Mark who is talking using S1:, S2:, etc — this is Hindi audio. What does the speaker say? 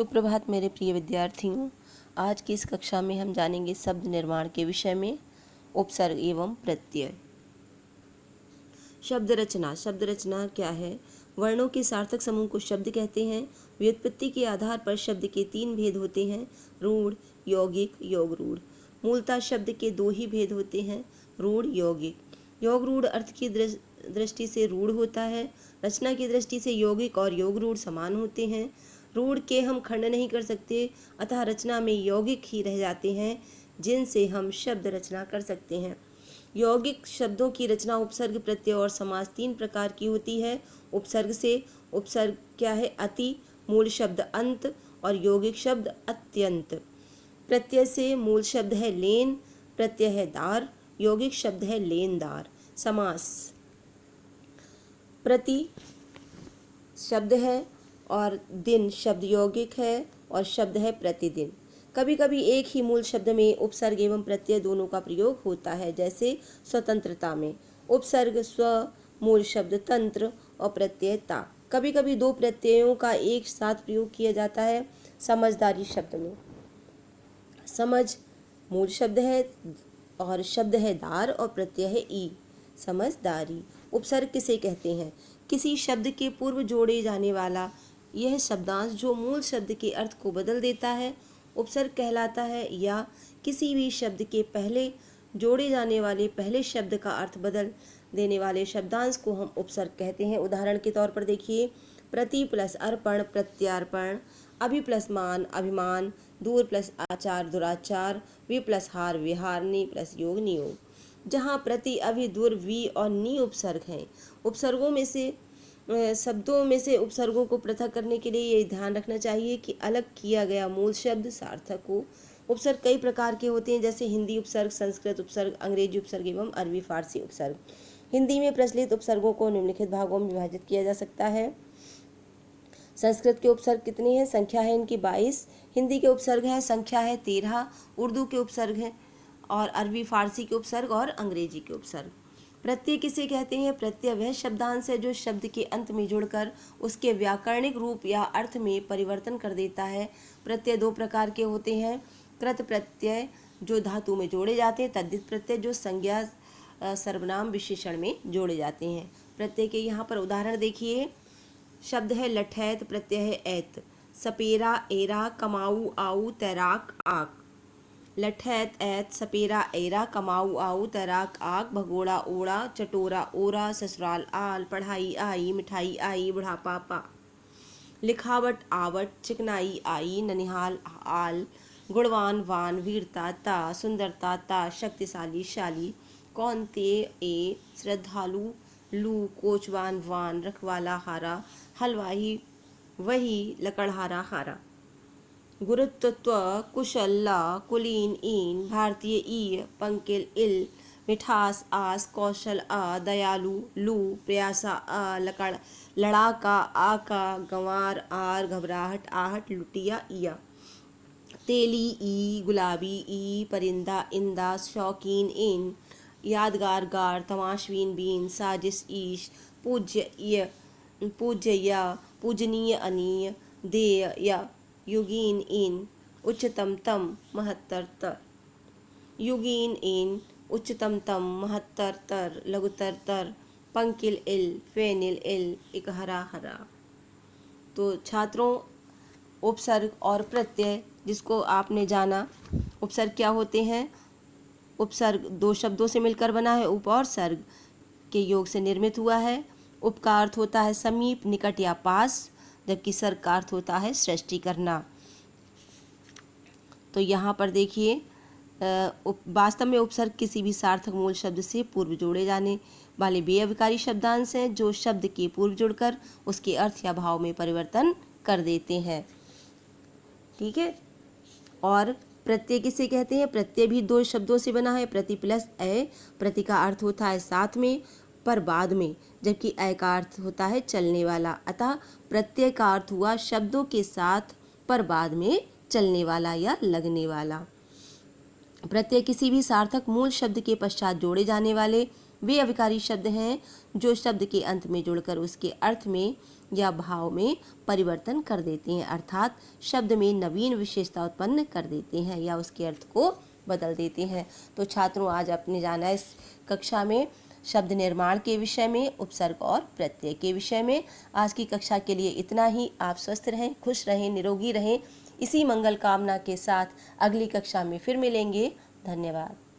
S1: सुप्रभात मेरे प्रिय विद्यार्थियों। आज की इस कक्षा में हम जानेंगे शब्द निर्माण के विषय में उपसर्ग एवं प्रत्यय। शब्द रचना। शब्द रचना क्या है? वर्णों के सार्थक समूह को शब्द कहते हैं। व्युत्पत्ति के आधार पर शब्द के 3 भेद होते हैं, रूढ़, यौगिक, योग रूढ़। मूलतः शब्द के 2 ही भेद होते हैं, रूढ़, यौगिक। योग रूढ़ अर्थ की दृष्टि से रूढ़ होता है, रचना की दृष्टि से यौगिक और योग रूढ़ समान होते हैं। रूढ़ के हम खंड नहीं कर सकते, अतः रचना में यौगिक ही रह जाते हैं जिनसे हम शब्द रचना कर सकते हैं। यौगिक शब्दों की रचना उपसर्ग, प्रत्यय और समास 3 प्रकार की होती है। उपसर्ग से उपसर्ग क्या है? अति, मूल शब्द अंत और यौगिक शब्द अत्यंत। प्रत्यय से मूल शब्द है लेन, प्रत्यय है दार, यौगिक शब्द है लेनदार। समास। प्रति शब्द है और दिन शब्द यौगिक है और शब्द है प्रतिदिन। कभी कभी एक ही मूल शब्द में उपसर्ग एवं प्रत्यय दोनों का प्रयोग होता है, जैसे स्वतंत्रता में उपसर्ग स्व, मूल शब्द तंत्र और प्रत्यय ता। कभी कभी 2 प्रत्ययों का एक साथ प्रयोग किया जाता है। समझदारी शब्द में समझ मूल शब्द है और शब्द है दार और प्रत्यय है ई, समझदारी। उपसर्ग किसे कहते हैं? किसी शब्द के पूर्व जोड़े जाने वाला यह शब्दांश जो मूल शब्द के अर्थ को बदल देता है उपसर्ग कहलाता है, या किसी भी शब्द के पहले जोड़े जाने वाले पहले शब्द का अर्थ बदल देने वाले शब्दांश को हम उपसर्ग कहते हैं। उदाहरण के तौर पर देखिए, प्रति प्लस अर्पण प्रत्यार्पण, अभि प्लस मान अभिमान, दूर प्लस आचार दुराचार, वि प्लस हार विहार, नि प्लस योग नियोग। जहाँ प्रति, अभि, दूर, वि और नि उपसर्ग हैं। उपसर्गों में से शब्दों में से उपसर्गों को पृथक करने के लिए ये ध्यान रखना चाहिए कि अलग किया गया मूल शब्द सार्थक हो। उपसर्ग कई प्रकार के होते हैं, जैसे हिंदी उपसर्ग, संस्कृत उपसर्ग, अंग्रेजी उपसर्ग एवं अरबी फारसी उपसर्ग। हिंदी में प्रचलित उपसर्गों को निम्नलिखित भागों में विभाजित किया जा सकता है। संस्कृत के उपसर्ग कितने हैं? संख्या है इनकी 22। हिंदी के उपसर्ग है संख्या है 13। उर्दू के उपसर्ग है और अरबी फारसी के उपसर्ग और अंग्रेजी के उपसर्ग। प्रत्यय किसे कहते हैं? प्रत्यय वह शब्दांश है जो शब्द के अंत में जुड़कर उसके व्याकरणिक रूप या अर्थ में परिवर्तन कर देता है। प्रत्यय 2 प्रकार के होते हैं, कृत प्रत्यय जो धातु में जोड़े जाते हैं, तद्धित प्रत्यय जो संज्ञा सर्वनाम विशेषण में जोड़े जाते हैं। प्रत्यय के यहाँ पर उदाहरण देखिए। शब्द है लठैत, प्रत्यय है ऐत। सपेरा, एरा, कमाऊ, आऊ, तैराक, आक। लठैत, ऐत, सपेरा, एरा, कमाऊ, आऊ, तैराक, आग, भगोड़ा, ओड़ा, चटोरा, ओरा, ससुराल, आल, पढ़ाई, आई, मिठाई, आई, बुढ़ापा, पा। लिखावट, आवट, चिकनाई, आई, ननिहाल, आल, गुणवान, वान, वीरता, ता, सुंदरता, ता, शक्तिशाली, शाली, कौनते, ए, श्रद्धालु, लू, कोचवान, वान, रखवाला, हारा, हलवाई, वही, लकड़हारा, हारा। गुरुत्व, कुशल, ला, कुलीन, ईन, भारतीय, ई, पंकिल, इल, मिठास, आस, कौशल, आ, दयालु, लू, प्रयासा, आ, लकड़, लड़ाका, आका, गंवार, आर, घबराहट, आहट, लुटिया, इया। तेली, ई, गुलाबी, ई, परिंदा, इंदा, शौकीन, इन, यादगार, गार, तमाशवीन, बीन, साजिश, ईश, पूज्य, पूज्य, पूजनीय, अनीय, देय, या, युगीन, इन, उच्चतम, तम, महत्तर, तर। युगीन, इन, उच्चतम, तम, महत्तर, तर, लघुतर, तर, पंकिल, इल, फेनिल, इल, इकहरा, हरा। तो छात्रों, उपसर्ग और प्रत्यय जिसको आपने जाना, उपसर्ग क्या होते हैं? उपसर्ग 2 शब्दों से मिलकर बना है, उप और सर्ग के योग से निर्मित हुआ है। उप का अर्थ होता है समीप, निकट या पास, जबकि सर्ग का अर्थ होता है सृष्टि करना। तो यहाँ पर देखिए, वास्तव में उपसर्ग किसी भी सार्थक मूल शब्द से पूर्व जोड़े जाने वाले बेअविकारी शब्दांश हैं जो शब्द के पूर्व जुड़कर उसके अर्थ या भाव में परिवर्तन कर देते हैं। ठीक है। और प्रत्यय किसे कहते हैं? प्रत्यय भी 2 शब्दों से बना है, प्रति प्लस अय। प्रति का अर्थ होता है साथ में पर बाद में, जबकि अय का अर्थ होता है चलने वाला। अतः प्रत्यय का अर्थ हुआ शब्दों के साथ पर बाद में चलने वाला या लगने वाला। प्रत्यय किसी भी सार्थक मूल शब्द के पश्चात जोड़े जाने वाले वे अविकारी शब्द हैं जो शब्द के अंत में जुड़कर उसके अर्थ में या भाव में परिवर्तन कर देते हैं, अर्थात शब्द में नवीन विशेषता उत्पन्न कर देते हैं या उसके अर्थ को बदल देते हैं। तो छात्रों, आज आपने जाना इस कक्षा में शब्द निर्माण के विषय में, उपसर्ग और प्रत्यय के विषय में। आज की कक्षा के लिए इतना ही। आप स्वस्थ रहें, खुश रहें, निरोगी रहें। इसी मंगल कामना के साथ अगली कक्षा में फिर मिलेंगे। धन्यवाद।